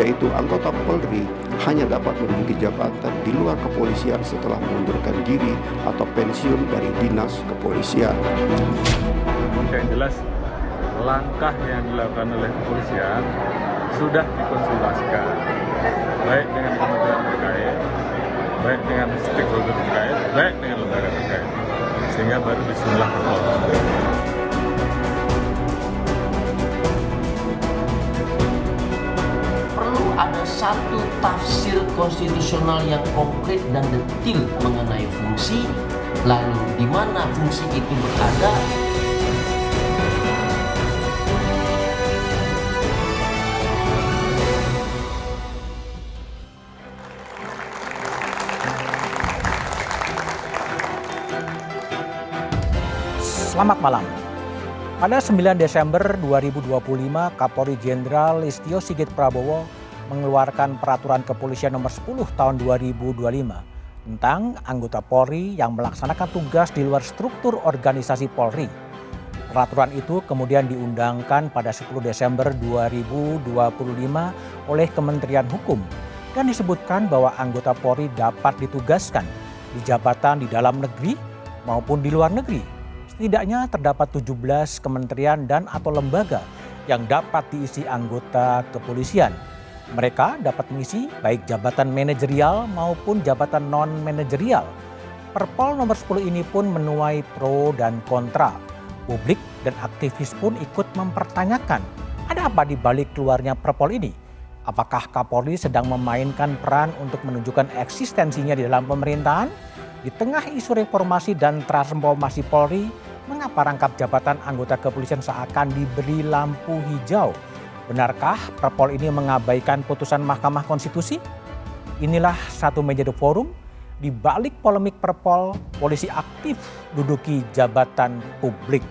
yaitu anggota Polri hanya dapat menduduki jabatan di luar kepolisian setelah mengundurkan diri atau pensiun dari dinas kepolisian. Yang jelas, langkah yang dilakukan oleh kepolisian sudah dikonsultasikan, baik dengan kementerian terkait, baik dengan stakeholder terkait, baik dengan lembaga terkait, sehingga baru disusunlah Perpol. Perlu ada satu tafsir konstitusional yang konkret dan detil mengenai fungsi, lalu di mana fungsi itu berada. Selamat malam. Pada 9 Desember 2025, Kapolri Jenderal Listio Sigit Prabowo mengeluarkan Peraturan Kepolisian Nomor 10 Tahun 2025 tentang anggota Polri yang melaksanakan tugas di luar struktur organisasi Polri. Peraturan itu kemudian diundangkan pada 10 Desember 2025 oleh Kementerian Hukum dan disebutkan bahwa anggota Polri dapat ditugaskan di jabatan di dalam negeri maupun di luar negeri. Setidaknya terdapat 17 kementerian dan atau lembaga yang dapat diisi anggota kepolisian. Mereka dapat mengisi baik jabatan manajerial maupun jabatan non-manajerial. Perpol nomor 10 ini pun menuai pro dan kontra. Publik dan aktivis pun ikut mempertanyakan, ada apa di balik keluarnya Perpol ini? Apakah Kapolri sedang memainkan peran untuk menunjukkan eksistensinya di dalam pemerintahan? Di tengah isu reformasi dan transformasi Polri, mengapa rangkap jabatan anggota kepolisian seakan diberi lampu hijau? Benarkah Perpol ini mengabaikan putusan Mahkamah Konstitusi? Inilah satu meja The Forum. Di balik polemik Perpol, polisi aktif duduki jabatan publik.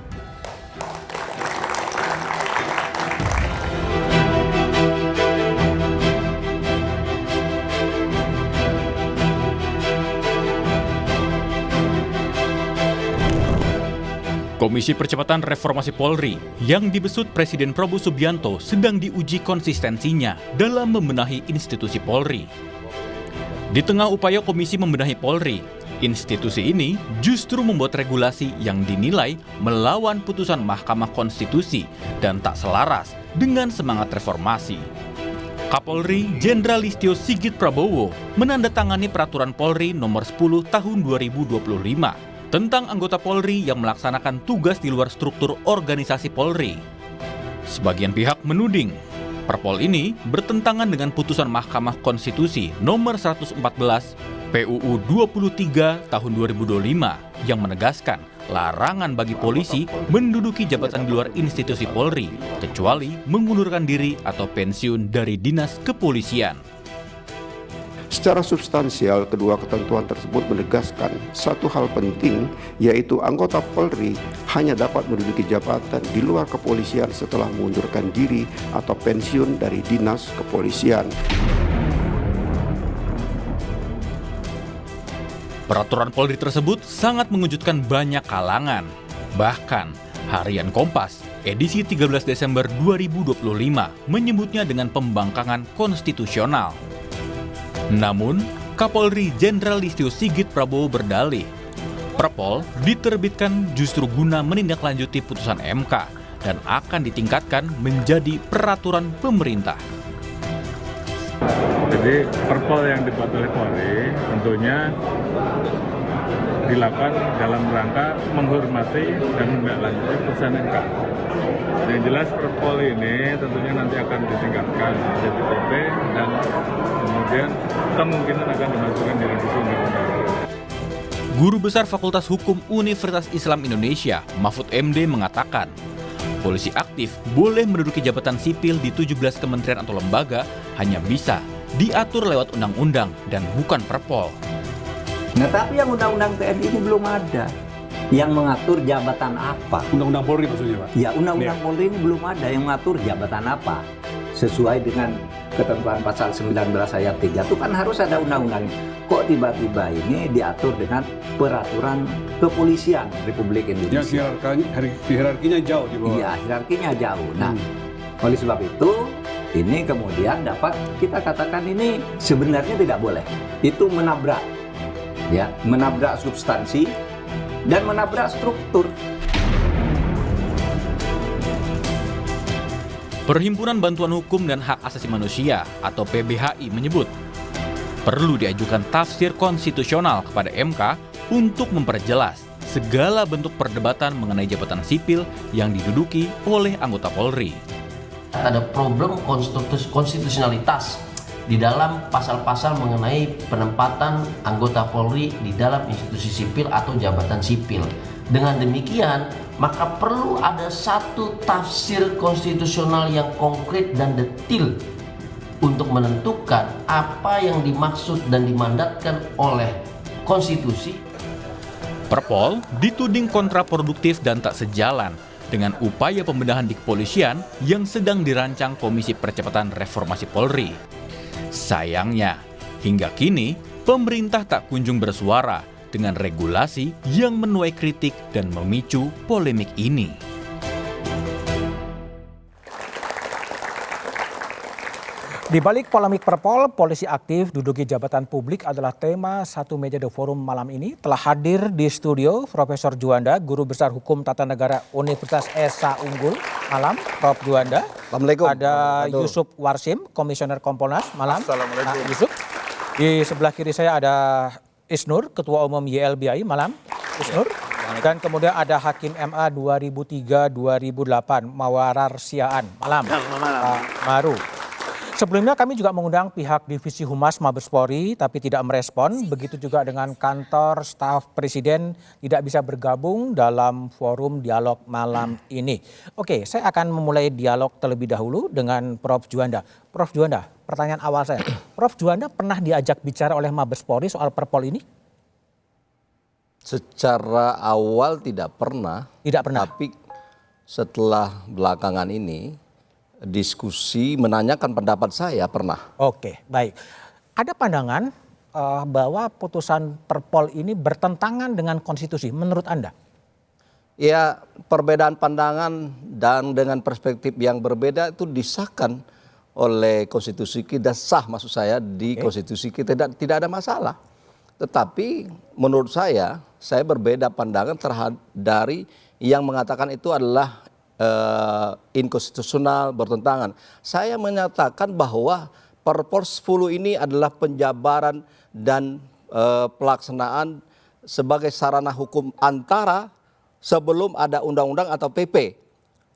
Komisi Percepatan Reformasi Polri yang dibesut Presiden Prabowo Subianto sedang diuji konsistensinya dalam membenahi institusi Polri. Di tengah upaya komisi membenahi Polri, institusi ini justru membuat regulasi yang dinilai melawan putusan Mahkamah Konstitusi dan tak selaras dengan semangat reformasi. Kapolri Jenderal Listio Sigit Prabowo menandatangani Peraturan Polri Nomor 10 Tahun 2025 tentang anggota Polri yang melaksanakan tugas di luar struktur organisasi Polri. Sebagian pihak menuding Perpol ini bertentangan dengan putusan Mahkamah Konstitusi Nomor 114 PUU 23 Tahun 2025 yang menegaskan larangan bagi polisi menduduki jabatan di luar institusi Polri kecuali mengundurkan diri atau pensiun dari dinas kepolisian. Secara substansial, kedua ketentuan tersebut menegaskan satu hal penting, yaitu anggota Polri hanya dapat menduduki jabatan di luar kepolisian setelah mengundurkan diri atau pensiun dari dinas kepolisian. Peraturan Polri tersebut sangat mengejutkan banyak kalangan. Bahkan, Harian Kompas edisi 13 Desember 2025 menyebutnya dengan pembangkangan konstitusional. Namun, Kapolri Jenderal Listio Sigit Prabowo berdalih, Perpol diterbitkan justru guna menindaklanjuti putusan MK dan akan ditingkatkan menjadi peraturan pemerintah. Jadi Perpol yang dibuat oleh Polri tentunya dilakukan dalam rangka menghormati dan menindaklanjuti putusan MK. Yang jelas Perpol ini tentunya nanti akan ditingkatkan menjadi PP dan kemudian kemungkinan akan dimasukkan di revisi undang-undang. Guru Besar Fakultas Hukum Universitas Islam Indonesia, Mahfud MD mengatakan, polisi aktif boleh menduduki jabatan sipil di 17 kementerian atau lembaga hanya bisa diatur lewat undang-undang dan bukan Perpol. Nah, tapi yang undang-undang TNI ini belum ada yang mengatur jabatan apa. Undang-undang Polri maksudnya, Pak? Ya, undang-undang Polri ini belum ada yang mengatur jabatan apa. Sesuai dengan ketentuan pasal 19 ayat 3 itu kan harus ada undang-undangnya. Kok tiba-tiba ini diatur dengan peraturan kepolisian Republik Indonesia? Yang hierarkinya jauh di bawah. Iya, hierarkinya jauh. Nah, oleh sebab itu Ini kemudian dapat kita katakan ini sebenarnya tidak boleh. Itu menabrak, ya, menabrak substansi dan menabrak struktur. Perhimpunan Bantuan Hukum dan Hak Asasi Manusia atau PBHI menyebut perlu diajukan tafsir konstitusional kepada MK untuk memperjelas segala bentuk perdebatan mengenai jabatan sipil yang diduduki oleh anggota Polri. Ada problem konstitusionalitas di dalam pasal-pasal mengenai penempatan anggota Polri di dalam institusi sipil atau jabatan sipil. Dengan demikian, maka perlu ada satu tafsir konstitusional yang konkret dan detil untuk menentukan apa yang dimaksud dan dimandatkan oleh konstitusi. Perpol dituding kontraproduktif dan tak sejalan dengan upaya pembenahan di kepolisian yang sedang dirancang Komisi Percepatan Reformasi Polri. Sayangnya, hingga kini pemerintah tak kunjung bersuara dengan regulasi yang menuai kritik dan memicu polemik ini. Di balik polemik Perpol, polisi aktif duduki jabatan publik adalah tema satu meja The Forum malam ini. Telah hadir di studio Profesor Juanda, Guru Besar Hukum Tata Negara Universitas Esa Unggul. Malam, Prof. Juanda. Assalamualaikum. Ada Yusuf Warsim, Komisioner Kompolnas. Malam. Assalamualaikum. Pak Yusuf. Di sebelah kiri saya ada Isnur, Ketua Umum YLBI. Malam, Isnur. Dan kemudian ada Hakim MA 2003-2008, Mawarar Siaan. Malam, Pak Maru. Sebelumnya kami juga mengundang pihak Divisi Humas Mabes Polri tapi tidak merespon. Begitu juga dengan kantor staf Presiden tidak bisa bergabung dalam forum dialog malam ini. Oke, saya akan memulai dialog terlebih dahulu dengan Prof. Juanda. Prof. Juanda, pertanyaan awal saya. Prof. Juanda pernah diajak bicara oleh Mabes Polri soal Perpol ini? Secara awal tidak pernah. Tidak pernah. Tapi setelah belakangan ini diskusi menanyakan pendapat saya pernah. Oke, baik. Ada pandangan bahwa putusan Perpol ini bertentangan dengan konstitusi menurut Anda? Ya, perbedaan pandangan dan dengan perspektif yang berbeda itu disahkan oleh konstitusi kita, sah maksud saya di konstitusi kita, tidak ada masalah. Tetapi menurut saya berbeda pandangan terhadap dari yang mengatakan itu adalah inkonstitusional, bertentangan. Saya menyatakan bahwa Perpol 10 ini adalah penjabaran dan pelaksanaan sebagai sarana hukum antara sebelum ada undang-undang atau PP,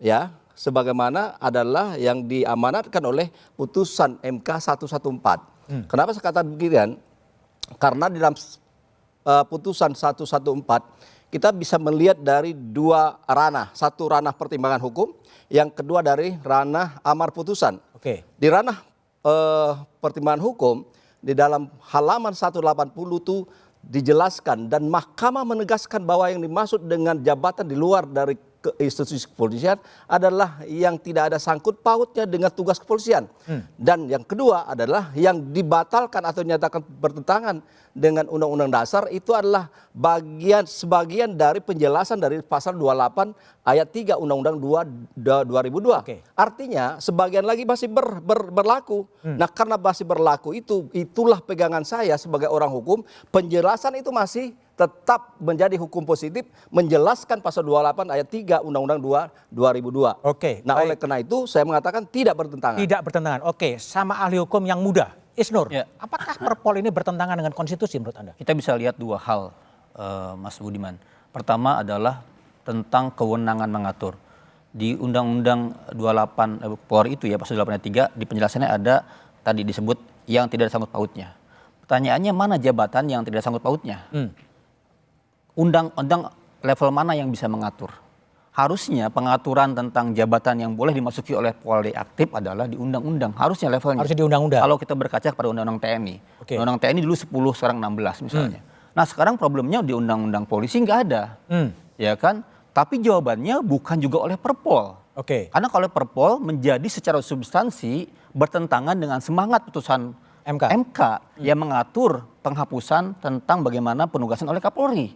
ya, sebagaimana adalah yang diamanatkan oleh putusan MK 114. Kenapa saya kata demikian? Karena di dalam putusan 114 kita bisa melihat dari dua ranah. Satu ranah pertimbangan hukum, yang kedua dari ranah amar putusan. Oke. Di ranah pertimbangan hukum, di dalam halaman 180 itu dijelaskan dan mahkamah menegaskan bahwa yang dimaksud dengan jabatan di luar dari institusi kepolisian adalah yang tidak ada sangkut pautnya dengan tugas kepolisian. Dan yang kedua adalah yang dibatalkan atau dinyatakan bertentangan dengan Undang-Undang Dasar itu adalah sebagian dari penjelasan dari pasal 28 ayat 3 Undang-Undang 2002. Oke. Artinya sebagian lagi masih berlaku. Nah, karena masih berlaku itulah pegangan saya sebagai orang hukum, penjelasan itu masih tetap menjadi hukum positif, menjelaskan pasal 28 ayat 3 Undang-Undang 2002. Oke. Nah, baik. oleh karena itu saya mengatakan tidak bertentangan. Tidak bertentangan. Oke, sama ahli hukum yang muda. Isnur, Ya. apakah Perpol ini bertentangan dengan konstitusi menurut Anda? Kita bisa lihat dua hal, Mas Budiman. Pertama adalah tentang kewenangan mengatur. Di Undang-Undang 28 Polri itu ya, pasal 28 ayat 3, di penjelasannya ada tadi disebut yang tidak ada sangkut pautnya. Pertanyaannya mana jabatan yang tidak ada sangkut pautnya? Undang-undang level mana yang bisa mengatur? Harusnya pengaturan tentang jabatan yang boleh dimasuki oleh Polri aktif adalah di undang-undang. Harusnya levelnya. Harusnya di undang-undang. Kalau kita berkaca pada undang-undang TNI. Oke. Undang-undang TNI dulu 10, sekarang 16 misalnya. Nah sekarang problemnya di undang-undang polisi nggak ada. Ya kan? Tapi jawabannya bukan juga oleh Perpol. Oke. Karena kalau Perpol menjadi secara substansi bertentangan dengan semangat putusan MK. yang mengatur penghapusan tentang bagaimana penugasan oleh Kapolri.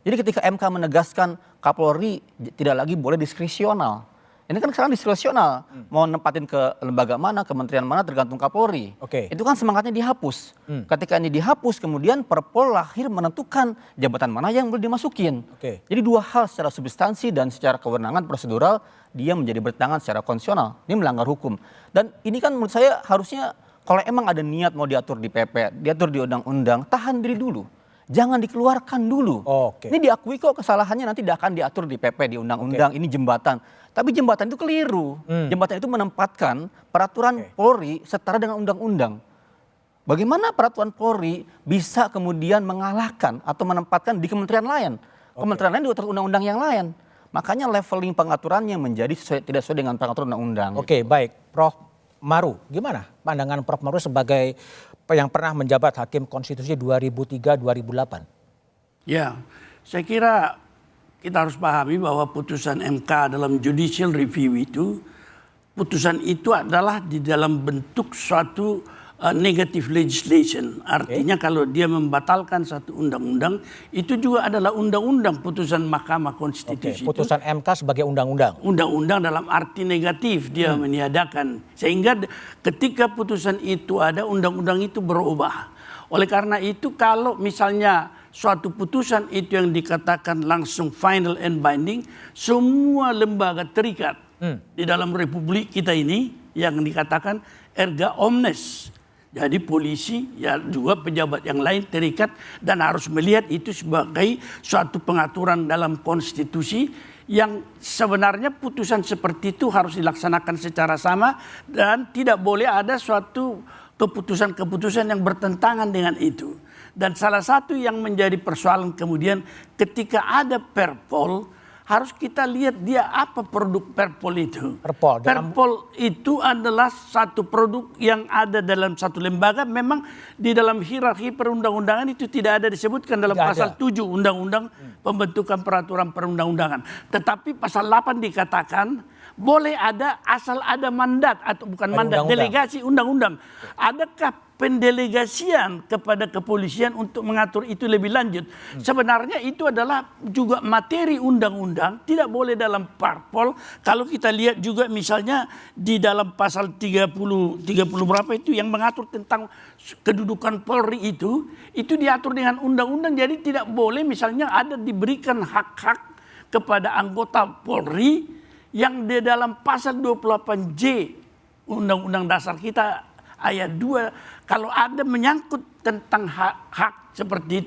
Jadi ketika MK menegaskan Kapolri tidak lagi boleh diskresional, Ini kan sekarang diskresional, mau nempatin ke lembaga mana, kementerian mana tergantung Kapolri. Oke. Itu kan semangatnya dihapus. Ketika ini dihapus, kemudian Perpol lahir menentukan jabatan mana yang boleh dimasukin. Oke. Jadi dua hal secara substansi dan secara kewenangan prosedural dia menjadi bertentangan secara konstitusional. Ini melanggar hukum. Dan ini kan menurut saya harusnya kalau emang ada niat mau diatur di PP, diatur di undang-undang, tahan diri dulu. Jangan dikeluarkan dulu. Oke. Ini diakui kok kesalahannya nanti tidak akan diatur di PP, di undang-undang, ini jembatan. Tapi jembatan itu keliru. Jembatan itu menempatkan peraturan Polri setara dengan undang-undang. Bagaimana peraturan Polri bisa kemudian mengalahkan atau menempatkan di kementerian lain? Kementerian lain diatur undang-undang yang lain. Makanya leveling pengaturannya menjadi tidak sesuai dengan peraturan undang-undang. Oke, baik. Prof Maru, gimana pandangan Prof Maru sebagai yang pernah menjabat Hakim Konstitusi 2003-2008? Ya, saya kira kita harus pahami bahwa putusan MK dalam judicial review itu, putusan itu adalah di dalam bentuk suatu negative legislation. Artinya kalau dia membatalkan satu undang-undang, itu juga adalah undang-undang putusan Mahkamah Konstitusi. Putusan MK sebagai undang-undang. Undang-undang dalam arti negatif dia meniadakan. Sehingga ketika putusan itu ada, undang-undang itu berubah. Oleh karena itu kalau misalnya suatu putusan itu yang dikatakan langsung final and binding, semua lembaga terikat di dalam republik kita ini yang dikatakan erga omnes. Jadi polisi ya juga pejabat yang lain terikat dan harus melihat itu sebagai suatu pengaturan dalam konstitusi yang sebenarnya putusan seperti itu harus dilaksanakan secara sama dan tidak boleh ada suatu keputusan-keputusan yang bertentangan dengan itu. Dan salah satu yang menjadi persoalan kemudian ketika ada Perpol, harus kita lihat dia apa produk Perpol itu. Perpol itu adalah satu produk yang ada dalam satu lembaga. Memang di dalam hierarki perundang-undangan itu tidak ada disebutkan dalam pasal 7 Undang-Undang Pembentukan Peraturan Perundang-undangan. Tetapi pasal 8 dikatakan boleh ada asal ada mandat atau bukan mandat, delegasi undang-undang. Adakah pendelegasian kepada kepolisian untuk mengatur itu lebih lanjut? Sebenarnya itu adalah juga materi undang-undang, tidak boleh dalam Perpol. Kalau kita lihat juga misalnya di dalam pasal 30 berapa itu yang mengatur tentang kedudukan Polri itu diatur dengan undang-undang, jadi tidak boleh misalnya ada diberikan hak-hak kepada anggota Polri yang di dalam pasal 28J Undang-Undang Dasar kita ayat 2, kalau ada menyangkut tentang hak-hak seperti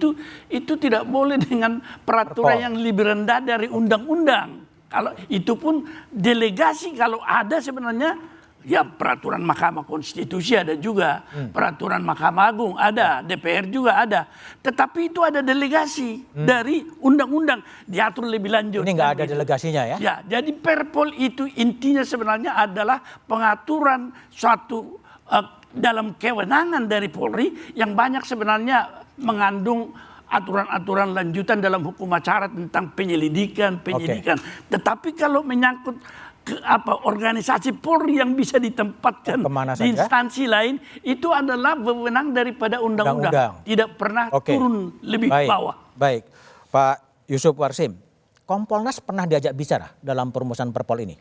itu tidak boleh dengan peraturan yang lebih rendah dari undang-undang. Kalau itu pun delegasi kalau ada sebenarnya ya peraturan Mahkamah Konstitusi ada juga, peraturan Mahkamah Agung ada, DPR juga ada. Tetapi itu ada delegasi dari undang-undang diatur lebih lanjut. Ini nggak ada delegasinya ya? Ya, jadi Perpol itu intinya sebenarnya adalah pengaturan suatu dalam kewenangan dari Polri yang banyak sebenarnya mengandung aturan-aturan lanjutan dalam hukum acara tentang penyelidikan. Tetapi kalau menyangkut organisasi Polri yang bisa ditempatkan di instansi lain itu adalah wewenang daripada undang-undang. Tidak pernah turun lebih bawah. Baik, Pak Yusuf Warsim, Kompolnas pernah diajak bicara dalam perumusan Perpol ini?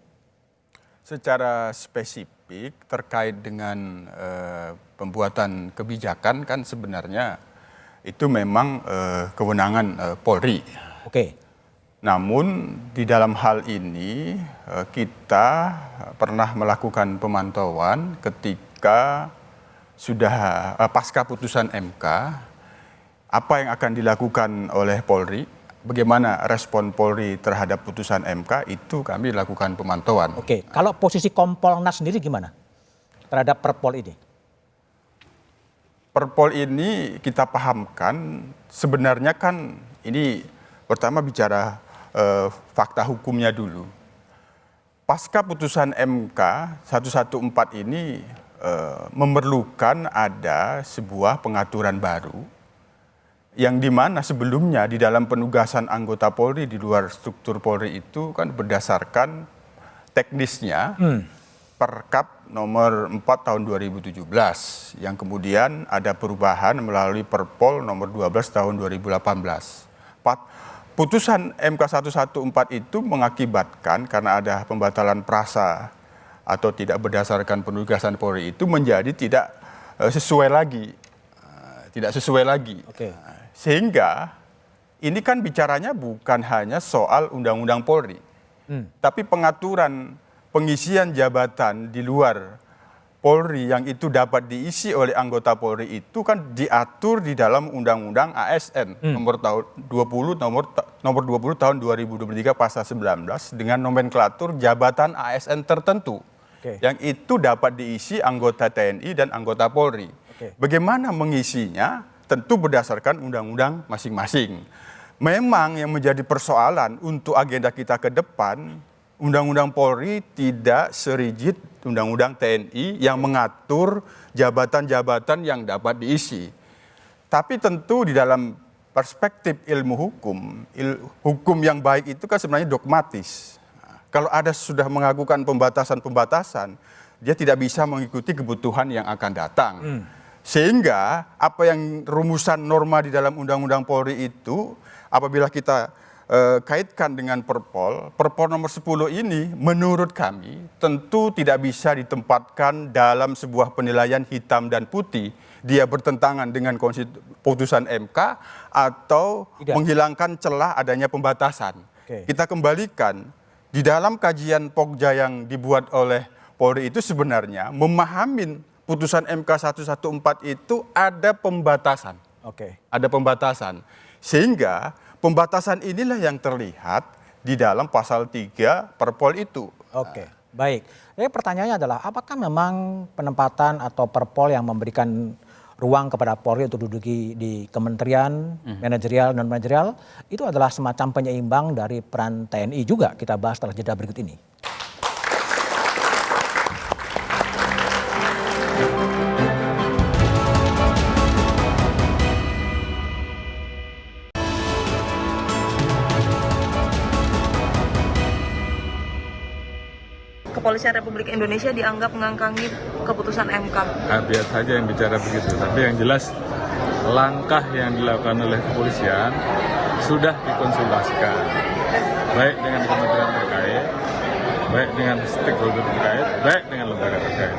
Secara spesifik terkait dengan pembuatan kebijakan kan sebenarnya itu memang kewenangan Polri. Oke. Namun di dalam hal ini kita pernah melakukan pemantauan ketika sudah pasca putusan MK, apa yang akan dilakukan oleh Polri, bagaimana respon Polri terhadap putusan MK, itu kami lakukan pemantauan. Oke, kalau posisi Kompolnas sendiri gimana terhadap Perpol ini? Perpol ini kita pahamkan sebenarnya kan ini pertama bicara fakta hukumnya dulu. Pasca putusan MK 114 ini memerlukan ada sebuah pengaturan baru yang dimana sebelumnya di dalam penugasan anggota Polri di luar struktur Polri itu kan berdasarkan teknisnya Perkap nomor 4 tahun 2017 yang kemudian ada perubahan melalui Perpol nomor 12 tahun 2018. putusan MK 114 itu mengakibatkan karena ada pembatalan prasa atau tidak berdasarkan penugasan Polri itu menjadi tidak sesuai lagi. Tidak sesuai lagi. Oke. Sehingga ini kan bicaranya bukan hanya soal Undang-Undang Polri. Tapi pengaturan pengisian jabatan di luar Polri yang itu dapat diisi oleh anggota Polri itu kan diatur di dalam Undang-Undang ASN nomor 20 tahun 2023 pasal 19 dengan nomenklatur jabatan ASN tertentu. Yang itu dapat diisi anggota TNI dan anggota Polri. Bagaimana mengisinya tentu berdasarkan undang-undang masing-masing. Memang yang menjadi persoalan untuk agenda kita ke depan, Undang-Undang Polri tidak serigid Undang-Undang TNI yang mengatur jabatan-jabatan yang dapat diisi. Tapi tentu di dalam perspektif ilmu hukum, hukum yang baik itu kan sebenarnya dogmatis. Kalau ada sudah mengakukan pembatasan-pembatasan, dia tidak bisa mengikuti kebutuhan yang akan datang. Sehingga apa yang rumusan norma di dalam Undang-Undang Polri itu, apabila kita kaitkan dengan Perpol nomor 10 ini menurut kami tentu tidak bisa ditempatkan dalam sebuah penilaian hitam dan putih. Dia bertentangan dengan putusan MK atau menghilangkan celah adanya pembatasan. Kita kembalikan di dalam kajian Pokja yang dibuat oleh Polri itu sebenarnya memahamin putusan MK 114 itu ada pembatasan. Ada pembatasan. Sehingga pembatasan inilah yang terlihat di dalam pasal 3 Perpol itu. Baik. Jadi pertanyaannya adalah apakah memang penempatan atau Perpol yang memberikan ruang kepada Polri untuk duduk di kementerian, manajerial, non-manajerial, itu adalah semacam penyeimbang dari peran TNI juga. Kita bahas setelah jeda berikut ini. Kepolisian Republik Indonesia dianggap mengangkangi keputusan MK. Biar saja yang bicara begitu, tapi yang jelas langkah yang dilakukan oleh kepolisian sudah dikonsultasikan, baik dengan kementerian terkait, baik dengan stakeholder terkait, baik dengan lembaga terkait,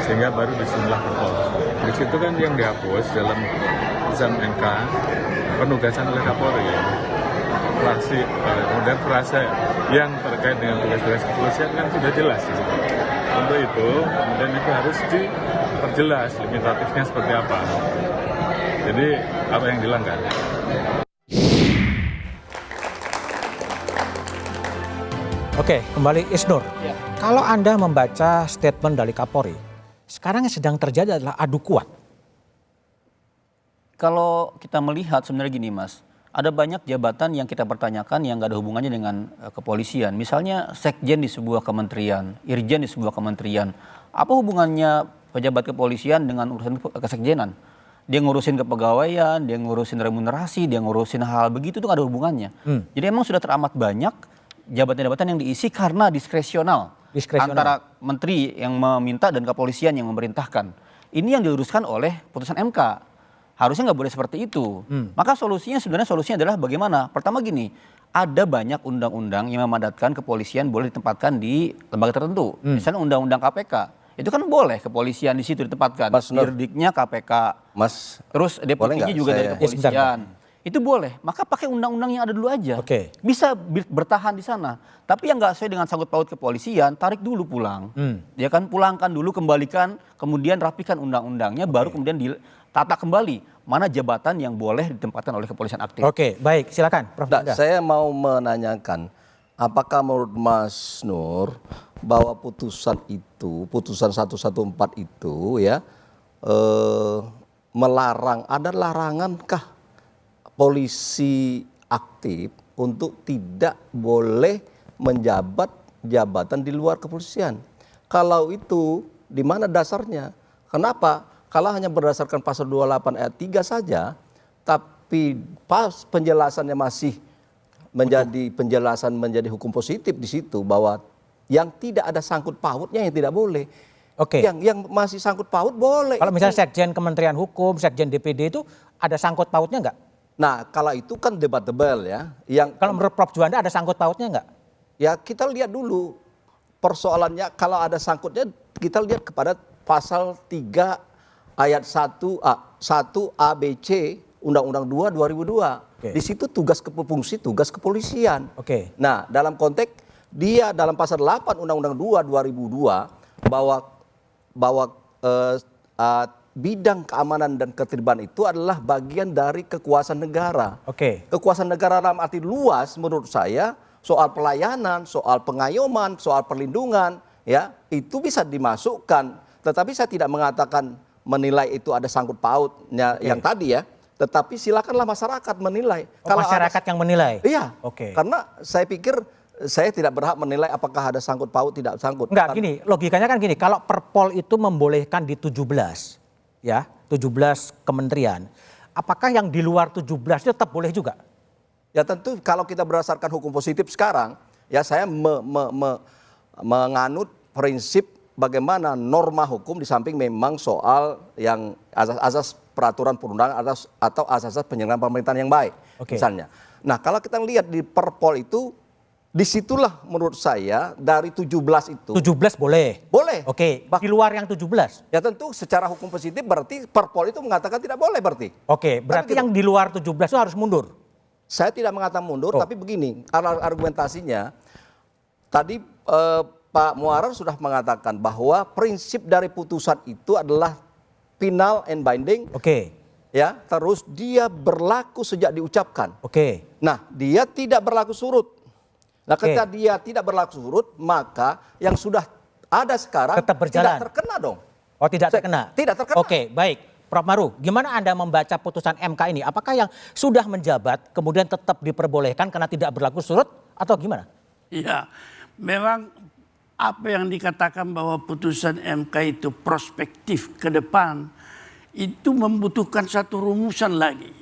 sehingga baru disusunlah Perpol. Di situ kan yang dihapus dalam putusan MK penugasan oleh Kapolri. Kemudian frasa yang terkait dengan tugas-tugas kepolisian kan sudah jelas. Untuk itu, kemudian itu harus diperjelas limitatifnya seperti apa. Jadi apa yang dilanggar? Oke, kembali Isnur. Kalau Anda membaca statement dari Kapolri, sekarang yang sedang terjadi adalah adu kuat. Kalau kita melihat sebenarnya gini Mas, ada banyak jabatan yang kita pertanyakan yang nggak ada hubungannya dengan kepolisian. Misalnya sekjen di sebuah kementerian, irjen di sebuah kementerian. Apa hubungannya pejabat kepolisian dengan urusan kesekjenan? Dia ngurusin kepegawaian, dia ngurusin remunerasi, dia ngurusin hal begitu tuh nggak ada hubungannya. Jadi emang sudah teramat banyak jabatan-jabatan yang diisi karena diskresional. Antara menteri yang meminta dan kepolisian yang memerintahkan. Ini yang diuruskan oleh putusan MK. Harusnya nggak boleh seperti itu. Maka solusinya adalah bagaimana? Pertama gini, ada banyak undang-undang yang memadatkan kepolisian boleh ditempatkan di lembaga tertentu. Misalnya undang-undang KPK, itu kan boleh kepolisian di situ ditempatkan. Dirdiknya KPK, terus deputinya juga dari kepolisian. Itu boleh. Maka pakai undang-undang yang ada dulu aja. Bisa bertahan di sana. Tapi yang nggak sesuai dengan sangkut paut kepolisian, tarik dulu pulang. Ya kan, pulangkan dulu, kembalikan, kemudian rapikan undang-undangnya, baru kemudian ditata kembali mana jabatan yang boleh ditempatkan oleh kepolisian aktif. Baik, silakan Prof. Saya mau menanyakan, apakah menurut Mas Nur bahwa putusan 114 itu ya melarang, ada larangankah polisi aktif untuk tidak boleh menjabat jabatan di luar kepolisian? Kalau itu di mana dasarnya? Kenapa? Kalau hanya berdasarkan pasal 28 ayat 3 saja, tapi pas penjelasannya masih menjadi hukum positif di situ bahwa yang tidak ada sangkut pautnya yang tidak boleh. Yang masih sangkut paut boleh. Kalau misalnya sekjen Kementerian Hukum, sekjen DPD itu ada sangkut pautnya nggak? Nah, kalau itu kan debatable ya. Yang Kalau menurut Prof Juanda ada sangkut pautnya nggak? ya kita lihat dulu persoalannya, kalau ada sangkutnya kita lihat kepada pasal 3 ayat 1 ABC Undang-Undang 2 2002. Oke. Di situ fungsi tugas kepolisian. Oke. Nah, dalam konteks dia dalam pasal 8 Undang-Undang 2 2002 bahwa bidang keamanan dan ketertiban itu adalah bagian dari kekuasaan negara. Oke. Kekuasaan negara dalam arti luas menurut saya soal pelayanan, soal pengayoman, soal perlindungan, ya itu bisa dimasukkan. Tetapi saya tidak mengatakan menilai itu ada sangkut pautnya yang tadi ya. Tetapi silakanlah masyarakat menilai. Masyarakat yang menilai? Iya. Oke. Karena saya pikir saya tidak berhak menilai apakah ada sangkut paut tidak sangkut. Enggak, gini, logikanya kan gini, kalau Perpol itu membolehkan di 17, ya, 17 kementerian, apakah yang di luar 17 itu tetap boleh juga? Ya tentu kalau kita berdasarkan hukum positif sekarang, ya saya menganut prinsip bagaimana norma hukum di samping memang soal yang asas-asas peraturan perundangan atau asas-asas penyelenggaraan pemerintahan yang baik, misalnya. Nah kalau kita lihat di Perpol itu, disitulah menurut saya dari 17 itu. 17 boleh? Boleh. Oke, di luar yang 17? Ya tentu secara hukum positif berarti Perpol itu mengatakan tidak boleh berarti. Oke, berarti yang di luar 17 itu harus mundur? Saya tidak mengatakan mundur, tapi begini, argumentasinya tadi Pak Muarar sudah mengatakan bahwa prinsip dari putusan itu adalah final and binding. Oke. Ya, terus dia berlaku sejak diucapkan. Oke. Nah, dia tidak berlaku surut. Nah, ketika dia tidak berlaku surut, maka yang sudah ada sekarang tetap berjalan. tidak terkena dong. Oh, tidak terkena? Tidak terkena. Oke, baik. Prof Maru, gimana Anda membaca putusan MK ini? Apakah yang sudah menjabat kemudian tetap diperbolehkan karena tidak berlaku surut atau gimana? Iya, memang apa yang dikatakan bahwa putusan MK itu prospektif ke depan itu membutuhkan satu rumusan lagi.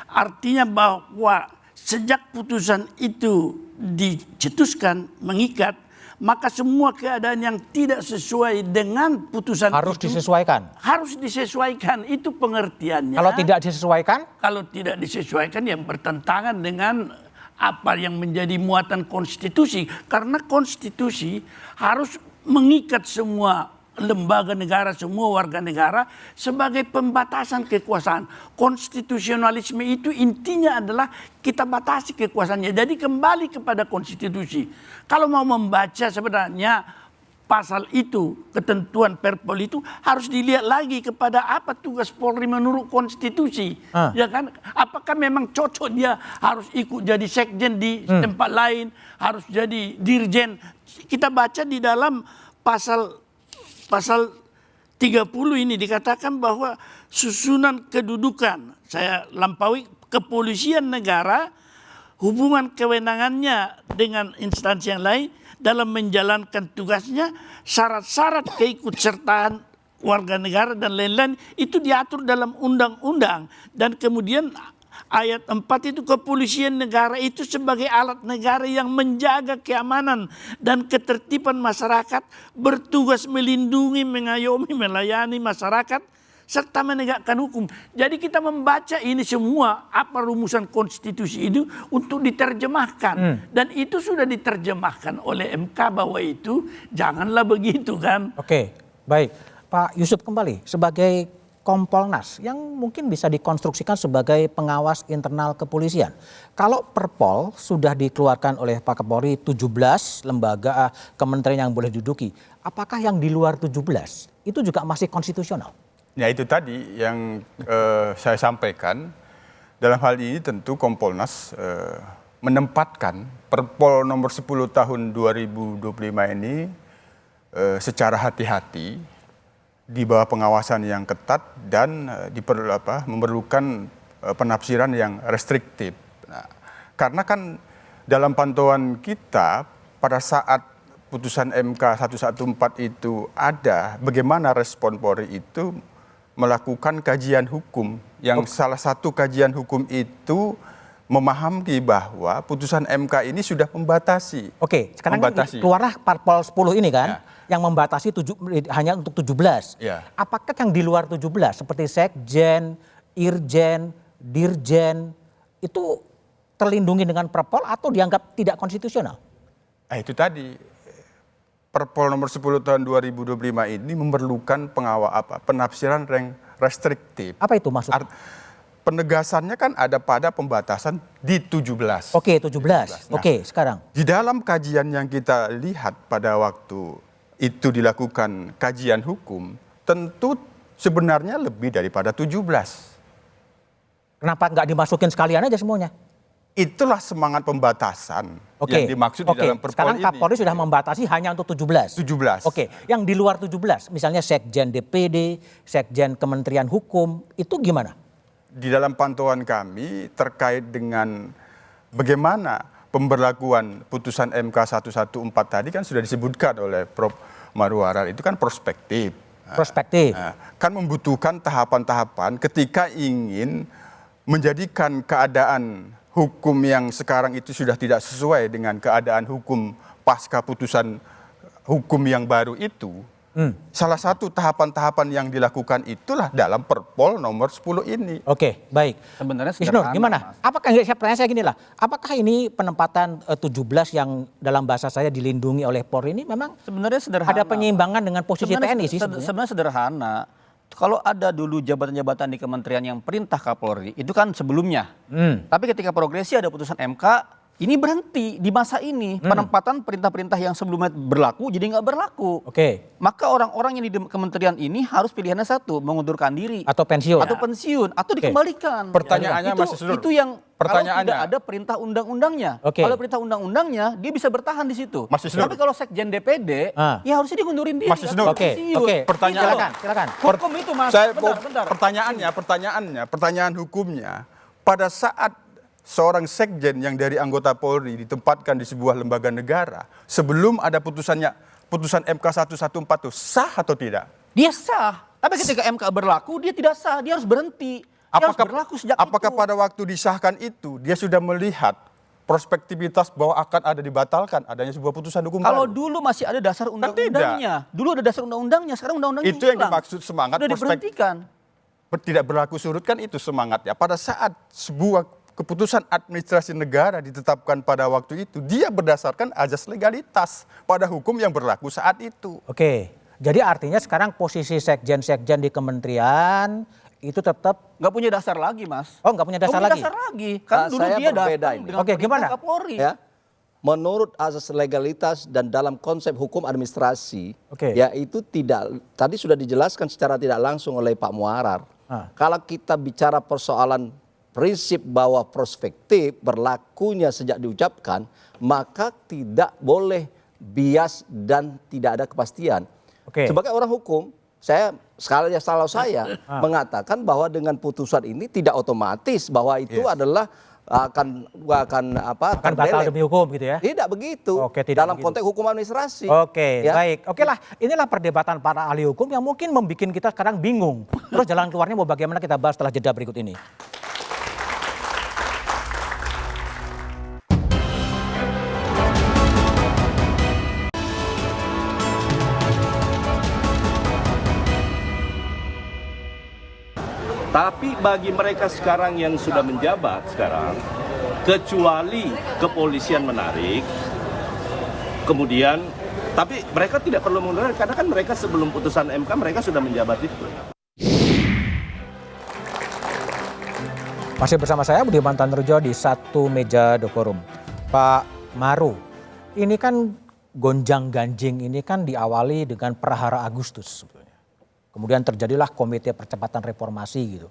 Artinya bahwa sejak putusan itu dicetuskan, mengikat, maka semua keadaan yang tidak sesuai dengan putusan harus itu disesuaikan. Harus disesuaikan, itu pengertiannya. Kalau tidak disesuaikan? Kalau tidak disesuaikan ya bertentangan dengan apa yang menjadi muatan konstitusi. Karena konstitusi harus mengikat semua lembaga negara, semua warga negara sebagai pembatasan kekuasaan. Konstitusionalisme itu intinya adalah kita batasi kekuasaannya. Jadi kembali kepada konstitusi. Kalau mau membaca sebenarnya pasal itu, ketentuan Perpol itu harus dilihat lagi kepada apa tugas Polri menurut konstitusi. Ya kan? Apakah memang cocok dia harus ikut jadi sekjen di tempat lain, harus jadi dirjen. Kita baca di dalam pasal 30 ini dikatakan bahwa susunan kedudukan, saya lampaui, kepolisian negara, hubungan kewenangannya dengan instansi yang lain dalam menjalankan tugasnya, syarat-syarat keikutsertaan warga negara dan lain-lain itu diatur dalam undang-undang. Dan kemudian ayat 4 itu kepolisian negara itu sebagai alat negara yang menjaga keamanan dan ketertiban masyarakat, bertugas melindungi, mengayomi, melayani masyarakat, serta menegakkan hukum. Jadi kita membaca ini semua, apa rumusan konstitusi itu untuk diterjemahkan. Dan itu sudah diterjemahkan oleh MK bahwa itu janganlah begitu kan. Oke, baik. Pak Yusuf kembali sebagai Kompolnas yang mungkin bisa dikonstruksikan sebagai pengawas internal kepolisian. Kalau Perpol sudah dikeluarkan oleh Pak Kapolri 17 lembaga kementerian yang boleh diduduki, apakah yang di luar 17 itu juga masih konstitusional? Ya itu tadi yang saya sampaikan. Dalam hal ini tentu Kompolnas menempatkan Perpol nomor 10 tahun 2025 ini secara hati-hati di bawah pengawasan yang ketat dan memerlukan penafsiran yang restriktif. Nah, karena kan dalam pantauan kita pada saat putusan MK 114 itu ada, bagaimana respon Polri itu melakukan kajian hukum yang salah satu kajian hukum itu memahami bahwa putusan MK ini sudah membatasi. Oke, sekarang keluarlah Perpol 10 ini kan, yang membatasi hanya untuk 17. Apakah yang di luar 17 seperti sekjen, irjen, dirjen, itu terlindungi dengan Perpol atau dianggap tidak konstitusional? Itu tadi Perpol nomor 10 tahun 2025 ini memerlukan penafsiran yang restriktif. Apa itu maksudnya? Penegasannya kan ada pada pembatasan di 17. Oke, 17. Nah, Oke, sekarang. Di dalam kajian yang kita lihat pada waktu itu dilakukan kajian hukum, tentu sebenarnya lebih daripada 17. Kenapa nggak dimasukin sekalian aja semuanya? Itulah semangat pembatasan yang dimaksud di dalam Perpol sekarang ini. Kapolri sudah membatasi hanya untuk 17. 17. Oke, yang di luar 17, misalnya Sekjen DPD, Sekjen Kementerian Hukum, itu gimana? Di dalam pantauan kami terkait dengan bagaimana pemberlakuan putusan MK 114 tadi kan sudah disebutkan oleh Prof. Marwarar, itu kan prospektif. Prospektif. Kan membutuhkan tahapan-tahapan ketika ingin menjadikan keadaan hukum yang sekarang itu sudah tidak sesuai dengan keadaan hukum pasca putusan hukum yang baru itu. Salah satu tahapan-tahapan yang dilakukan itulah dalam Perpol nomor 10 ini. Oke, baik. Sebenarnya Isnur, sederhana, gimana? Mas. Apakah, pertanyaan saya gini lah, apakah ini penempatan 17 yang dalam bahasa saya dilindungi oleh Polri ini memang Sebenarnya sederhana. ada penyeimbangan dengan posisi TNI sih sebenarnya? Sebenarnya sederhana. Kalau ada dulu jabatan-jabatan di kementerian yang perintah Kapolri, itu kan sebelumnya. Tapi ketika progresi ada putusan MK, ini berhenti di masa ini. Penempatan perintah-perintah yang sebelumnya berlaku jadi nggak berlaku. Oke. Maka orang-orang yang di kementerian ini harus pilihannya satu, mengundurkan diri. Atau pensiun. Atau pensiun, atau dikembalikan. Pertanyaannya Mas Isnur. Itu yang Pertanyaannya. kalau tidak ada perintah undang-undangnya. Oke. Kalau perintah undang-undangnya, dia bisa bertahan di situ. Mas Isnur. Tapi kalau sekjen DPD, ya harusnya dimundurin diri. Mas Isnur. Oke, oke. Pertanyaan. Silakan. Hukum itu Mas. Bentar. Pertanyaan hukumnya, pada saat seorang sekjen yang dari anggota Polri ditempatkan di sebuah lembaga negara, sebelum ada putusan MK 114 itu sah atau tidak? Dia sah. Tapi ketika MK berlaku, dia tidak sah. Dia harus berhenti. Dia harus berlaku sejak Apakah itu. pada waktu disahkan itu dia sudah melihat prospektivitas bahwa akan ada dibatalkan adanya sebuah putusan hukum Kalau baru? dulu masih ada dasar undang-undangnya. Dulu ada dasar undang-undangnya, sekarang undang-undangnya Itu yang hilang. dimaksud semangat Sudah diberhentikan. tidak berlaku surut kan itu semangatnya. Pada saat sebuah keputusan administrasi negara ditetapkan pada waktu itu, dia berdasarkan azas legalitas pada hukum yang berlaku saat itu. Oke. Jadi artinya sekarang posisi sekjen-sekjen di kementerian itu tetap Nggak punya dasar lagi, Mas. Oh, nggak punya dasar lagi. Dasar lagi. Kan dulu Saya dia berbeda datang ini. dengan Oke, perintah gimana? Kapolri. Ya. Menurut azas legalitas dan dalam konsep hukum administrasi, Oke. yaitu tidak, tadi sudah dijelaskan secara tidak langsung oleh Pak Muarar. Kalau kita bicara persoalan prinsip bahwa prospektif berlakunya sejak diucapkan, maka tidak boleh bias dan tidak ada kepastian. Oke. Sebagai orang hukum, kalau saya mengatakan bahwa dengan putusan ini tidak otomatis bahwa itu adalah akan batal belek. demi hukum gitu ya? Tidak begitu. Oke, tidak dalam begitu. konteks hukum administrasi. Oke, Ya. baik. Oke lah, inilah perdebatan para ahli hukum yang mungkin membuat kita sekarang bingung. Terus jalan keluarnya mau bagaimana kita bahas setelah jeda berikut ini. Tapi bagi mereka sekarang yang sudah menjabat sekarang, kecuali kepolisian menarik, kemudian, tapi mereka tidak perlu mengundurkan karena kan mereka sebelum putusan MK mereka sudah menjabat itu. Masih bersama saya Budiman Tanrujo di Satu Meja The Forum. Pak Maru, ini kan gonjang-ganjing ini kan diawali dengan Prahara Agustus sebetulnya. Kemudian terjadilah Komite Percepatan Reformasi gitu.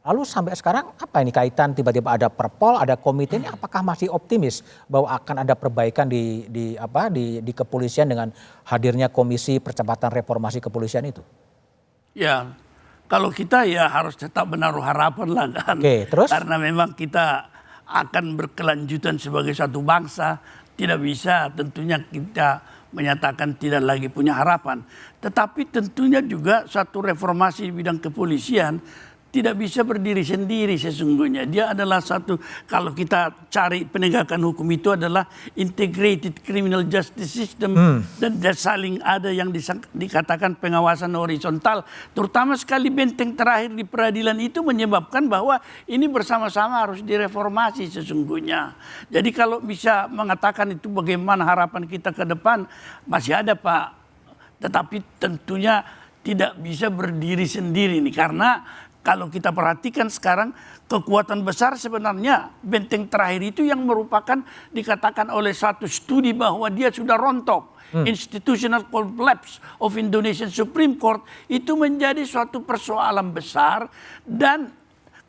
Lalu sampai sekarang apa ini kaitan tiba-tiba ada Perpol, ada komite ini, apakah masih optimis bahwa akan ada perbaikan di kepolisian dengan hadirnya Komisi Percepatan Reformasi Kepolisian itu? Ya, kalau kita ya harus tetap menaruh harapan lah kan. Oke, terus? Karena memang kita akan berkelanjutan sebagai satu bangsa, tidak bisa tentunya kita menyatakan tidak lagi punya harapan. Tetapi tentunya juga satu reformasi di bidang kepolisian tidak bisa berdiri sendiri sesungguhnya. Dia adalah satu, kalau kita cari penegakan hukum itu adalah integrated criminal justice system, dan saling ada yang dikatakan pengawasan horizontal. Terutama sekali benteng terakhir di peradilan itu menyebabkan bahwa ini bersama-sama harus direformasi sesungguhnya. Jadi kalau bisa mengatakan itu bagaimana harapan kita ke depan, masih ada Pak. Tetapi tentunya tidak bisa berdiri sendiri nih, karena kalau kita perhatikan sekarang kekuatan besar sebenarnya benteng terakhir itu yang merupakan dikatakan oleh satu studi bahwa dia sudah rontok. Institutional collapse of Indonesian Supreme Court itu menjadi suatu persoalan besar, dan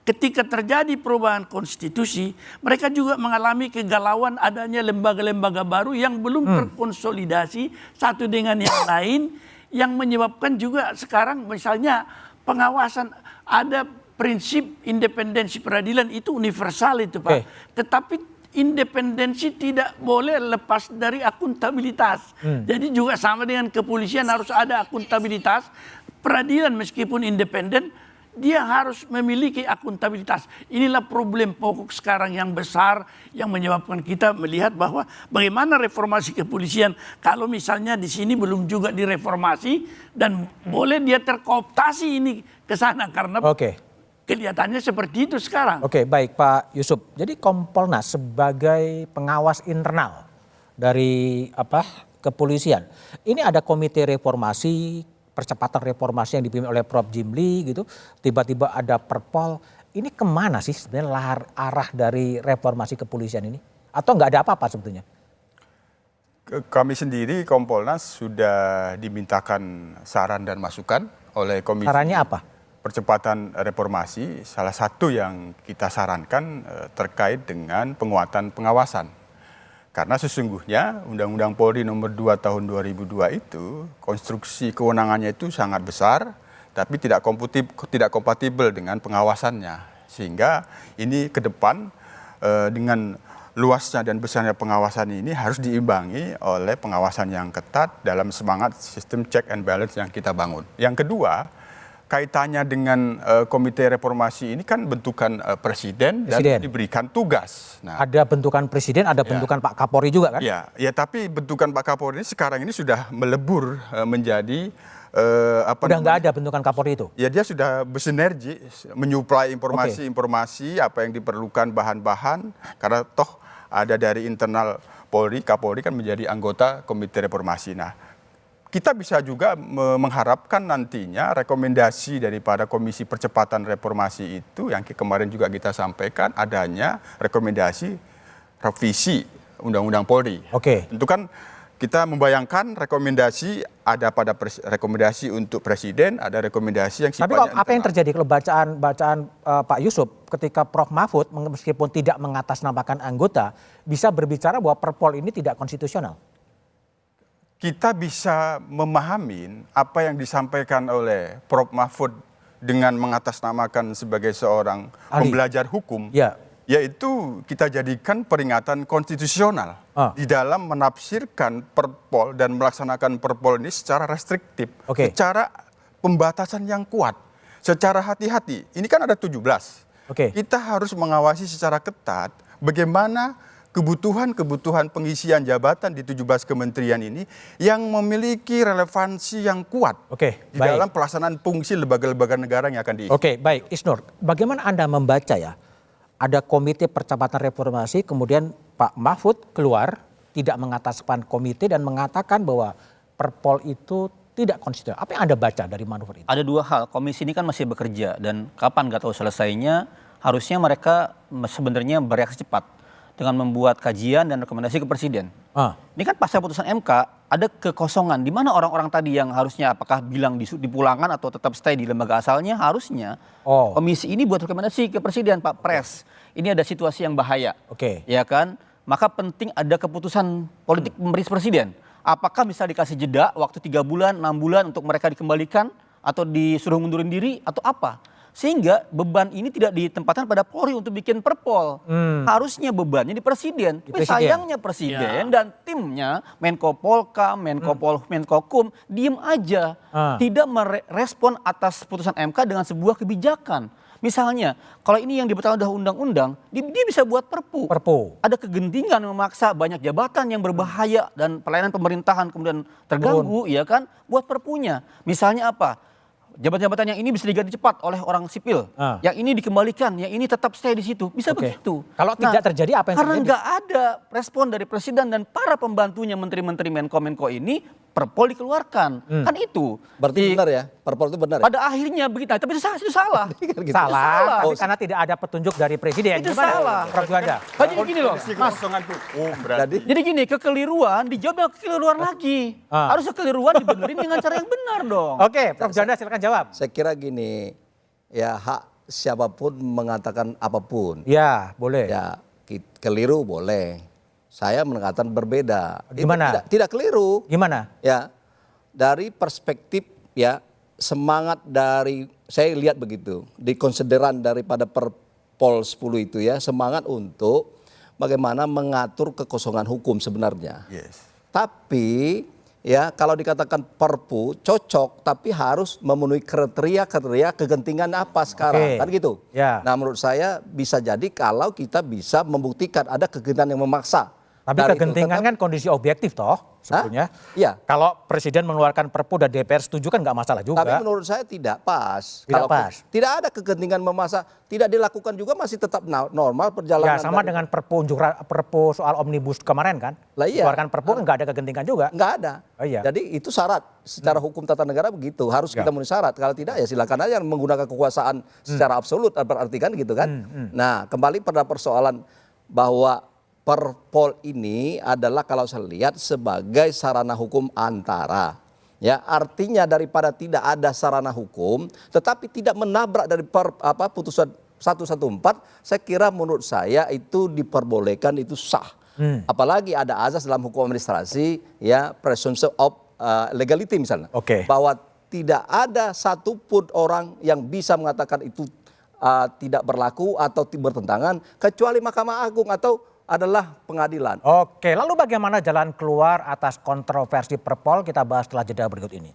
ketika terjadi perubahan konstitusi, mereka juga mengalami kegalauan adanya lembaga-lembaga baru yang belum terkonsolidasi satu dengan yang lain, yang menyebabkan juga sekarang misalnya pengawasan, ada prinsip independensi peradilan itu universal itu Pak. Tetapi independensi tidak boleh lepas dari akuntabilitas. Jadi juga sama dengan kepolisian harus ada akuntabilitas. Peradilan meskipun independen, dia harus memiliki akuntabilitas. Inilah problem pokok sekarang yang besar yang menyebabkan kita melihat bahwa bagaimana reformasi kepolisian kalau misalnya di sini belum juga direformasi, dan boleh dia terkooptasi ini ke sana karena kelihatannya seperti itu sekarang. Oke, baik Pak Yusuf. Jadi Kompolnas sebagai pengawas internal dari kepolisian, ini ada komite reformasi, percepatan reformasi yang dipimpin oleh Prof. Jimli gitu. Tiba-tiba ada Perpol. Ini kemana sih sebenarnya arah dari reformasi kepolisian ini? Atau nggak ada apa-apa sebetulnya? Kami sendiri Kompolnas sudah dimintakan saran dan masukan oleh Komisi. Sarannya apa? Percepatan reformasi, salah satu yang kita sarankan terkait dengan penguatan pengawasan. Karena sesungguhnya Undang-Undang Polri nomor 2 tahun 2002 itu konstruksi kewenangannya itu sangat besar, tapi tidak kompatibel dengan pengawasannya. Sehingga ini ke depan dengan luasnya dan besarnya pengawasan ini harus diimbangi oleh pengawasan yang ketat dalam semangat sistem check and balance yang kita bangun. Yang kedua, kaitannya dengan komite reformasi ini kan bentukan presiden dan diberikan tugas. Nah, ada bentukan presiden, ada bentukan Pak Kapolri juga kan? Ya, tapi bentukan Pak Kapolri ini sekarang ini sudah melebur menjadi udah nggak ada bentukan Kapolri itu? Ya, dia sudah bersinergi menyuplai informasi apa yang diperlukan bahan-bahan, karena toh ada dari internal Polri, Kapolri kan menjadi anggota komite reformasi. Nah, kita bisa juga mengharapkan nantinya rekomendasi daripada Komisi Percepatan Reformasi itu yang kemarin juga kita sampaikan, adanya rekomendasi revisi Undang-Undang Polri. Tentu kan kita membayangkan rekomendasi ada pada rekomendasi untuk presiden, ada rekomendasi yang sifatnya. Tapi apa yang terjadi kalau bacaan Pak Yusuf ketika Prof. Mahfud meskipun tidak mengatasnamakan anggota bisa berbicara bahwa Perpol ini tidak konstitusional? Kita bisa memahami apa yang disampaikan oleh Prof. Mahfud dengan mengatasnamakan sebagai seorang pembelajar hukum, yaitu kita jadikan peringatan konstitusional di dalam menafsirkan Perpol dan melaksanakan Perpol ini secara restriktif, secara pembatasan yang kuat, secara hati-hati. Ini kan ada 17. Kita harus mengawasi secara ketat bagaimana kebutuhan pengisian jabatan di 17 kementerian ini yang memiliki relevansi yang kuat di dalam pelaksanaan fungsi lembaga-lembaga negara yang akan diisi. Baik, Isnur, bagaimana Anda membaca ya? Ada komite percepatan reformasi, kemudian Pak Mahfud keluar tidak mengataskan komite dan mengatakan bahwa Perpol itu tidak konstitusional. Apa yang Anda baca dari manuver itu? Ada dua hal, komisi ini kan masih bekerja dan kapan nggak tahu selesainya, harusnya mereka sebenarnya bereaksi cepat dengan membuat kajian dan rekomendasi ke presiden. Ini kan pasca putusan MK ada kekosongan di mana orang-orang tadi yang harusnya apakah bilang dipulangkan atau tetap stay di lembaga asalnya, harusnya komisi ini buat rekomendasi ke presiden, Pak Pres. Ini ada situasi yang bahaya. Ya kan? Maka penting ada keputusan politik presiden. Apakah bisa dikasih jeda waktu 3 bulan, 6 bulan untuk mereka dikembalikan atau disuruh mundurin diri atau apa? Sehingga beban ini tidak ditempatkan pada Polri untuk bikin Perpol. Harusnya bebannya di presiden. Tapi sayangnya presiden dan timnya, Menko Polkam, Menko Kum, diem aja. Tidak merespon atas putusan MK dengan sebuah kebijakan. Misalnya, kalau ini yang dibatalkan udah undang-undang, dia bisa buat perpu. Ada kegentingan memaksa banyak jabatan yang berbahaya dan pelayanan pemerintahan kemudian terganggu, ya kan? Buat perpunya. Misalnya apa? Jabatan-jabatan yang ini bisa diganti cepat oleh orang sipil, yang ini dikembalikan, yang ini tetap stay di situ. Bisa begitu. Kalau tidak terjadi apa yang karena terjadi? nggak ada respon dari presiden dan para pembantunya menteri-menteri Menko ini, Perpol dikeluarkan. Kan itu. Berarti benar ya? Perpol itu benar ya? Pada akhirnya begitu. Tapi itu salah. Salah, tapi karena tidak ada petunjuk dari presiden. Itu Gimana, salah. Prof Juanda? Jadi gini loh, Mas. Jadi gini, kekeliruan dijawab dengan kekeliruan lagi. Harus kekeliruan dibenerin dengan cara yang benar dong. Oke, Prof Juanda silakan jawab. saya kira gini, ya hak siapapun mengatakan apapun. Ya, boleh. Ya, keliru boleh. Saya mengatakan berbeda. Gimana? Itu tidak keliru. Gimana? Ya, dari perspektif ya semangat dari saya lihat begitu di konsideran daripada Perpol 10 itu ya semangat untuk bagaimana mengatur kekosongan hukum sebenarnya. Tapi ya kalau dikatakan Perpu cocok tapi harus memenuhi kriteria kegentingan apa sekarang kan gitu. Ya. Nah menurut saya bisa jadi kalau kita bisa membuktikan ada kegentingan yang memaksa. Tapi kegentingan kan kondisi objektif toh sebetulnya. Iya. Kalau presiden mengeluarkan Perpu dan DPR setuju kan nggak masalah juga. Tapi menurut saya tidak pas. Tidak pas. Tidak ada kegentingan memaksa, tidak dilakukan juga masih tetap normal perjalanan. Ya sama dengan Perpu soal omnibus kemarin kan. Lah iya. Keluarkan Perpu kan nggak ada kegentingan juga. Nggak ada. Oh, iya. Jadi itu syarat secara hukum tata negara begitu. Harus kita memenuhi syarat. Kalau tidak ya silakan aja menggunakan kekuasaan secara absolut berarti kan gitu kan. Nah kembali pada persoalan bahwa Perpol ini adalah kalau saya lihat sebagai sarana hukum antara. Ya, artinya daripada tidak ada sarana hukum tetapi tidak menabrak dari putusan 114, saya kira menurut saya itu diperbolehkan, itu sah. Apalagi ada azas dalam hukum administrasi ya presumption of legality misalnya. Bahwa tidak ada satupun orang yang bisa mengatakan itu tidak berlaku atau bertentangan kecuali Mahkamah Agung atau adalah pengadilan. Oke, lalu bagaimana jalan keluar atas kontroversi Perpol? Kita bahas setelah jeda berikut ini.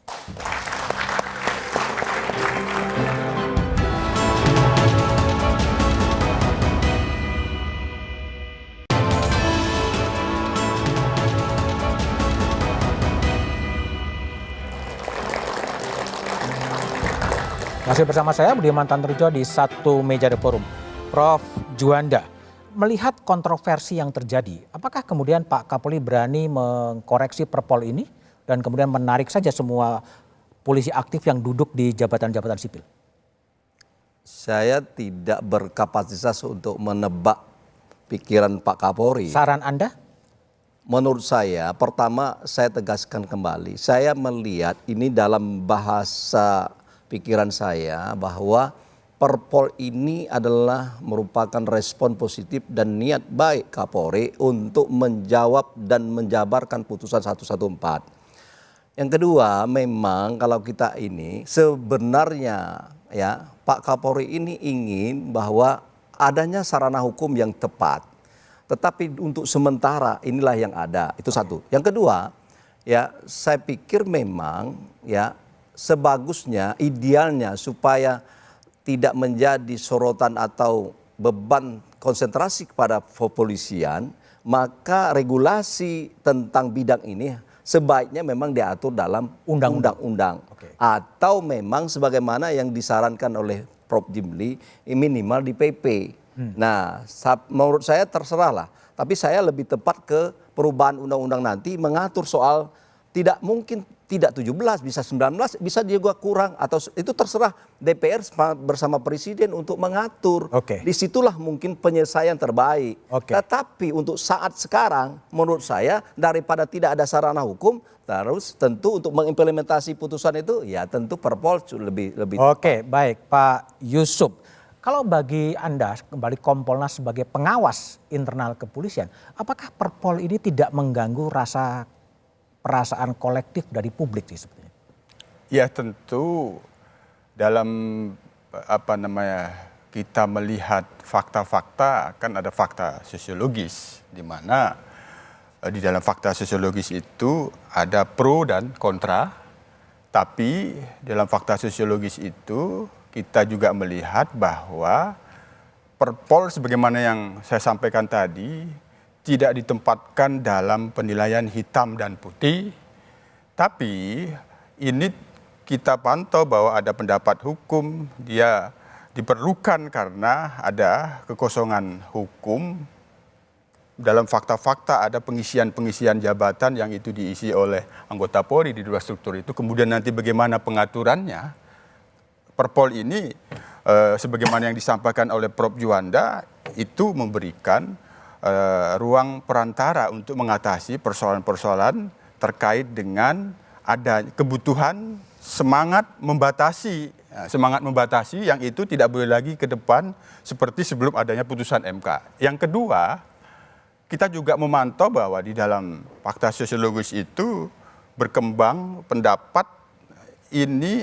Masih bersama saya Budiman Tanrujo di satu meja The Forum. Prof Juanda, melihat kontroversi yang terjadi, apakah kemudian Pak Kapolri berani mengkoreksi Perpol ini dan kemudian menarik saja semua polisi aktif yang duduk di jabatan-jabatan sipil? Saya tidak berkapasitas untuk menebak pikiran Pak Kapolri. Saran Anda? Menurut saya, pertama saya tegaskan kembali, saya melihat ini dalam bahasa pikiran saya bahwa Perpol ini adalah merupakan respon positif dan niat baik Kapolri untuk menjawab dan menjabarkan putusan 114. Yang kedua, memang kalau kita ini sebenarnya ya Pak Kapolri ini ingin bahwa adanya sarana hukum yang tepat. Tetapi untuk sementara inilah yang ada. Itu satu. Yang kedua, ya saya pikir memang ya sebagusnya, idealnya supaya tidak menjadi sorotan atau beban konsentrasi kepada kepolisian, maka regulasi tentang bidang ini sebaiknya memang diatur dalam undang-undang. Atau memang sebagaimana yang disarankan oleh Prof. Jimli, minimal di PP. Nah, menurut saya terserahlah. Tapi saya lebih tepat ke perubahan undang-undang nanti mengatur soal tidak mungkin tidak 17, bisa 19, bisa juga kurang atau itu terserah DPR bersama Presiden untuk mengatur. Disitulah mungkin penyelesaian terbaik. Tetapi untuk saat sekarang menurut saya daripada tidak ada sarana hukum, terus tentu untuk mengimplementasi putusan itu ya tentu Perpol lebih. Oke, baik Pak Yusuf. Kalau bagi Anda kembali Kompolnas sebagai pengawas internal kepolisian, apakah Perpol ini tidak mengganggu perasaan kolektif dari publik sih sebetulnya? Ya tentu dalam kita melihat fakta-fakta kan ada fakta sosiologis di mana di dalam fakta sosiologis itu ada pro dan kontra, tapi dalam fakta sosiologis itu kita juga melihat bahwa Perpol sebagaimana yang saya sampaikan tadi tidak ditempatkan dalam penilaian hitam dan putih, tapi ini kita pantau bahwa ada pendapat hukum, dia diperlukan karena ada kekosongan hukum. Dalam fakta-fakta ada pengisian jabatan yang itu diisi oleh anggota Polri di dua struktur itu. Kemudian nanti bagaimana pengaturannya, Perpol ini sebagaimana yang disampaikan oleh Prof. Juanda itu memberikan ruang perantara untuk mengatasi persoalan-persoalan terkait dengan ada kebutuhan semangat membatasi yang itu tidak boleh lagi ke depan seperti sebelum adanya putusan MK. Yang kedua, kita juga memantau bahwa di dalam fakta sosiologis itu berkembang pendapat ini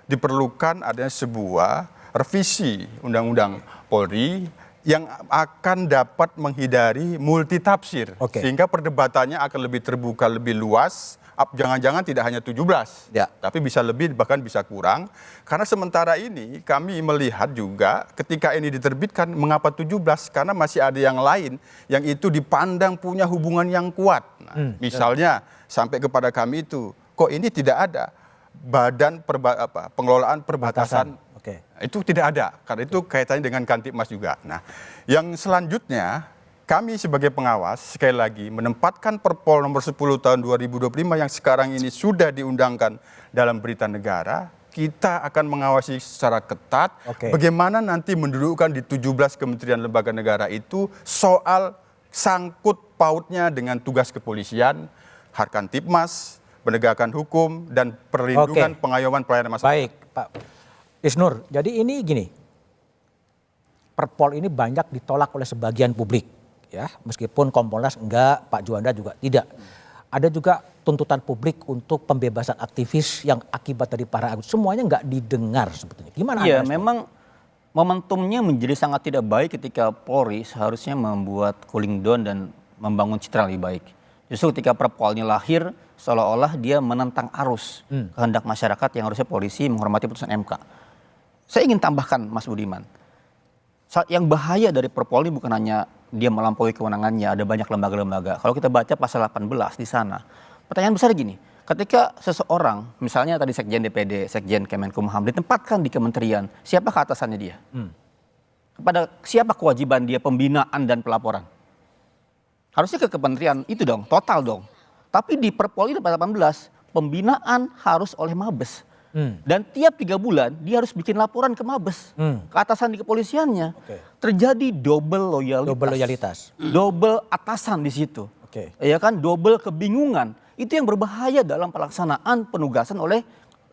diperlukan adanya sebuah revisi Undang-Undang Polri yang akan dapat menghindari multitafsir. Sehingga perdebatannya akan lebih terbuka, lebih luas. Jangan-jangan tidak hanya 17, tapi bisa lebih, bahkan bisa kurang. Karena sementara ini kami melihat juga ketika ini diterbitkan, mengapa 17? Karena masih ada yang lain yang itu dipandang punya hubungan yang kuat. Nah, misalnya sampai kepada kami itu, kok ini tidak ada badan pengelolaan perbatasan. Itu tidak ada, karena itu kaitannya dengan Kantipmas juga. Nah, yang selanjutnya, kami sebagai pengawas, sekali lagi, menempatkan Perpol nomor 10 tahun 2025 yang sekarang ini sudah diundangkan dalam berita negara, kita akan mengawasi secara ketat bagaimana nanti mendudukkan di 17 kementerian lembaga negara itu soal sangkut pautnya dengan tugas kepolisian, Harkantipmas, penegakan hukum, dan perlindungan pengayoman pelayanan masyarakat. Baik, Pak Isnur. Jadi ini gini, Perpol ini banyak ditolak oleh sebagian publik. Ya, meskipun Kompolnas enggak, Pak Juanda juga tidak. Ada juga tuntutan publik untuk pembebasan aktivis yang akibat dari para agus. Semuanya enggak didengar sebetulnya. Gimana? Iya, memang momentumnya menjadi sangat tidak baik ketika Polri seharusnya membuat cooling down dan membangun citra lebih baik. Justru ketika Perpol ini lahir, seolah-olah dia menentang arus kehendak masyarakat yang harusnya polisi menghormati putusan MK. Saya ingin tambahkan, Mas Budiman, yang bahaya dari Perpol ini bukan hanya dia melampaui kewenangannya, ada banyak lembaga-lembaga. Kalau kita baca pasal 18 di sana, pertanyaan besar gini, ketika seseorang, misalnya tadi Sekjen DPD, Sekjen Kemenkumham, ditempatkan di kementerian, siapakah atasannya dia? Kepada siapa kewajiban dia pembinaan dan pelaporan? Harusnya ke kementerian itu dong, total dong. Tapi di Perpol ini pasal 18, pembinaan harus oleh Mabes. Dan tiap 3 bulan dia harus bikin laporan ke Mabes, ke atasan di kepolisiannya. Terjadi double loyalitas, double atasan di situ, ya kan, double kebingungan. Itu yang berbahaya dalam pelaksanaan penugasan oleh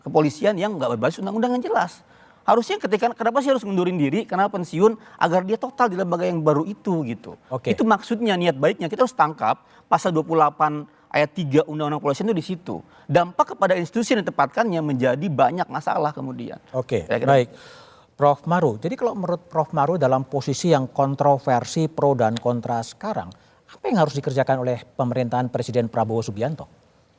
kepolisian yang nggak berbasis undang-undang yang jelas. Harusnya kenapa sih harus ngundurin diri, kenapa pensiun, agar dia total di lembaga yang baru itu gitu. Itu maksudnya, niat baiknya. Kita harus tangkap pasal 28 ayat 3 Undang-Undang Kepolisian itu di situ. Dampak kepada institusi yang ditempatkannya menjadi banyak masalah kemudian. Baik. Prof. Maru, jadi kalau menurut Prof. Maru dalam posisi yang kontroversi pro dan kontra sekarang, apa yang harus dikerjakan oleh pemerintahan Presiden Prabowo Subianto?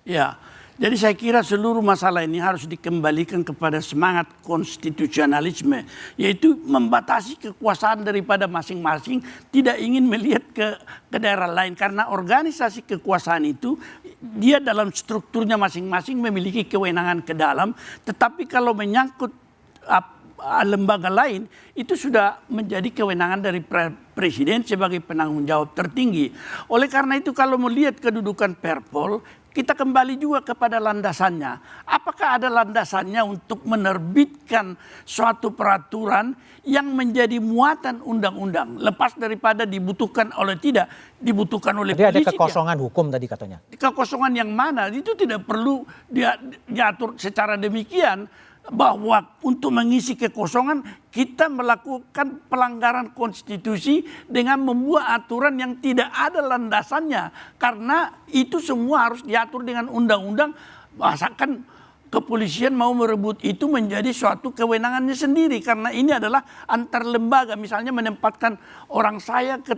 Ya, jadi saya kira seluruh masalah ini harus dikembalikan kepada semangat konstitusionalisme, yaitu membatasi kekuasaan daripada masing-masing, tidak ingin melihat ke daerah lain, karena organisasi kekuasaan itu dia dalam strukturnya masing-masing memiliki kewenangan ke dalam, tetapi kalau menyangkut lembaga lain itu sudah menjadi kewenangan dari presiden sebagai penanggung jawab tertinggi. Oleh karena itu kalau melihat kedudukan Perpol, kita kembali juga kepada landasannya. Apakah ada landasannya untuk menerbitkan suatu peraturan yang menjadi muatan undang-undang, lepas daripada dibutuhkan oleh tidak dibutuhkan oleh polisi? Jadi ada kekosongan hukum tadi katanya. Kekosongan yang mana? Itu tidak perlu diatur secara demikian, bahwa untuk mengisi kekosongan kita melakukan pelanggaran konstitusi dengan membuat aturan yang tidak ada landasannya, karena itu semua harus diatur dengan undang-undang. Masakan kepolisian mau merebut itu menjadi suatu kewenangannya sendiri, karena ini adalah antar lembaga. Misalnya menempatkan orang saya ke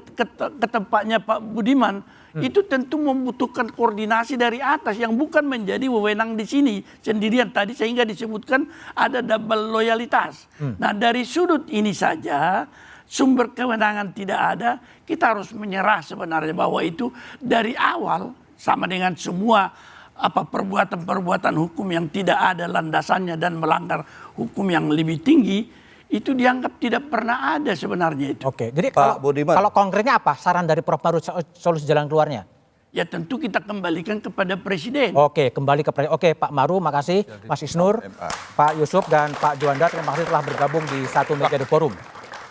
tempatnya Pak Budiman, itu tentu membutuhkan koordinasi dari atas yang bukan menjadi wewenang di sini sendirian tadi, sehingga disebutkan ada double loyalitas. Nah, dari sudut ini saja sumber kewenangan tidak ada, kita harus menyerah sebenarnya bahwa itu dari awal sama dengan semua perbuatan-perbuatan hukum yang tidak ada landasannya dan melanggar hukum yang lebih tinggi, itu dianggap tidak pernah ada sebenarnya itu. Oke, jadi Pak Budiman, kalau konkretnya apa saran dari Prof. Maru solusi jalan keluarnya? Ya tentu kita kembalikan kepada Presiden. Oke, kembali ke Presiden. Oke, Pak Maru, makasih. Mas Isnur, Pak Yusuf dan Pak Juanda, terima kasih telah bergabung di Satu Meja The Forum.